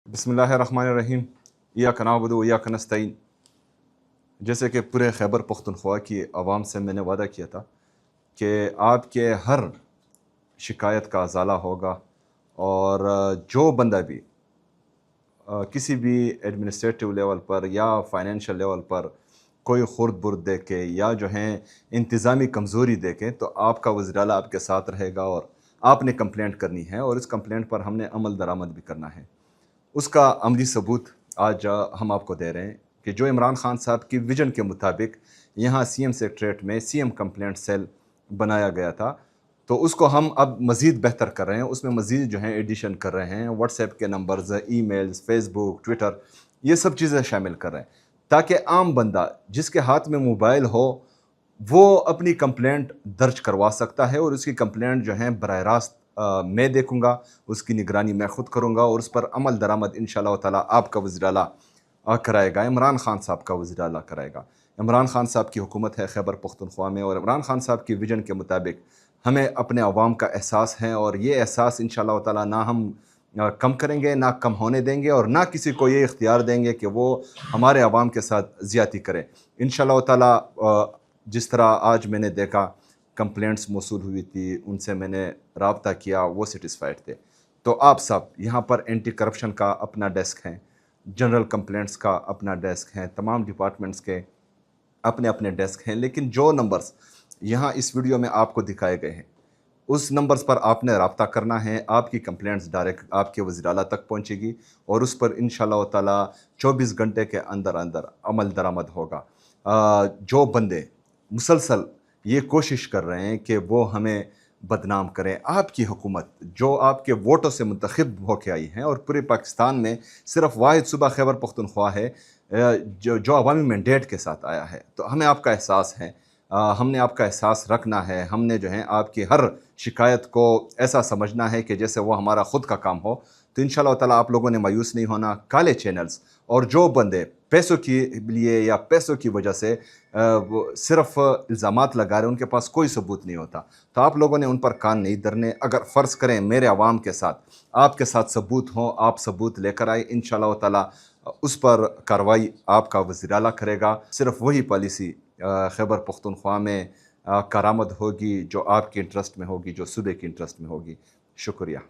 बिस्मिल्लाहिर्रहमानिर्रहीम। इय्याक नअबुदु व इय्याक नस्तईन। जैसे कि पूरे खैबर पख्तूनख्वा की आवाम से मैंने वादा किया था कि आपके हर शिकायत का अजाला होगा, और जो बंदा भी किसी भी एडमिनिस्ट्रेटिव लेवल पर या फाइनेंशियल लेवल पर कोई खुर्द बुर्द देखे या जो है इंतज़ामी कमज़ोरी देखें, तो आपका वज़ीर आला आपके साथ रहेगा और आपने कंप्लेंट करनी है, और इस कंप्लेंट पर हमने अमल दरामद भी करना है। उसका अमली सबूत आज हम आपको दे रहे हैं कि जो इमरान खान साहब की विजन के मुताबिक यहाँ सीएम सेक्रेटरीट में सीएम कंप्लेंट सेल बनाया गया था, तो उसको हम अब मज़ीद बेहतर कर रहे हैं। उसमें मज़ीद जो है एडिशन कर रहे हैं, व्हाट्सएप के नंबर्स, ईमेल्स, फेसबुक, ट्विटर, ये सब चीज़ें शामिल कर रहे हैं, ताकि आम बंदा जिसके हाथ में मोबाइल हो वो अपनी कंप्लेंट दर्ज करवा सकता है, और उसकी कंप्लेंट जो है बराह रास्त मैं देखूंगा, उसकी निगरानी मैं खुद करूंगा, और उस पर अमल दरामद इंशाअल्लाह ताला आपका वज़ीर आला कराएगा, इमरान खान साहब का वज़ीर आला कराएगा। इमरान खान साहब की हुकूमत है खैबर पख्तूनख्वा में, और इमरान खान साहब की विजन के मुताबिक हमें अपने अवाम का एहसास है, और ये एहसास इंशाअल्लाह ताला ना हम कम करेंगे, ना कम होने देंगे, और ना किसी को ये इख्तियार देंगे कि वो हमारे अवाम के साथ ज़्यादती करे। इंशाअल्लाह ताला जिस तरह आज मैंने देखा कंप्लेंट्स मौसूल हुई थी, उनसे मैंने रब्ता किया, वो सेटिस्फाइड थे। तो आप सब यहाँ पर एंटी करप्शन का अपना डेस्क है, जनरल कंप्लेंट्स का अपना डेस्क है, तमाम डिपार्टमेंट्स के अपने अपने डेस्क हैं, लेकिन जो नंबर्स यहाँ इस वीडियो में आपको दिखाए गए हैं, उस नंबर्स पर आपने रब्ता करना है। आपकी कंप्लेंट्स डायरेक्ट आपके वज़ीर आला तक पहुँचेगी, और उस पर इंशाअल्लाह ताला 24 घंटे के अंदर अंदर अमल दरामद होगा। जो बंदे मुसलसल ये कोशिश कर रहे हैं कि वो हमें बदनाम करें, आपकी हुकूमत जो आपके वोटों से मुंतखब होकर आई है, और पूरे पाकिस्तान में सिर्फ वाहिद सूबा खैबर पख्तूनख्वा है जो अवामी मैंडेट के साथ आया है, तो हमें आपका एहसास है, हमने आपका एहसास रखना है। हमने जो है आपकी हर शिकायत को ऐसा समझना है कि जैसे वो हमारा ख़ुद का काम हो। तो इंशाअल्लाह ताला आप लोगों ने मायूस नहीं होना। काले चैनल्स और जो बंदे पैसों के लिए या पैसों की वजह से वो सिर्फ इल्ज़ामात लगा रहे हैं, उनके पास कोई सबूत नहीं होता, तो आप लोगों ने उन पर कान नहीं धरने। अगर फ़र्ज़ करें मेरे अवाम के साथ आपके साथ सबूत हों, आप सबूत लेकर आए, इंशाअल्लाह ताला उस पर कार्रवाई आपका वज़ीर आला करेगा। सिर्फ वही पॉलिसी खैबर पख्तूनख्वा में कारामद होगी जो आपके इंटरेस्ट में होगी, जो सूबे के इंटरेस्ट में होगी। शुक्रिया।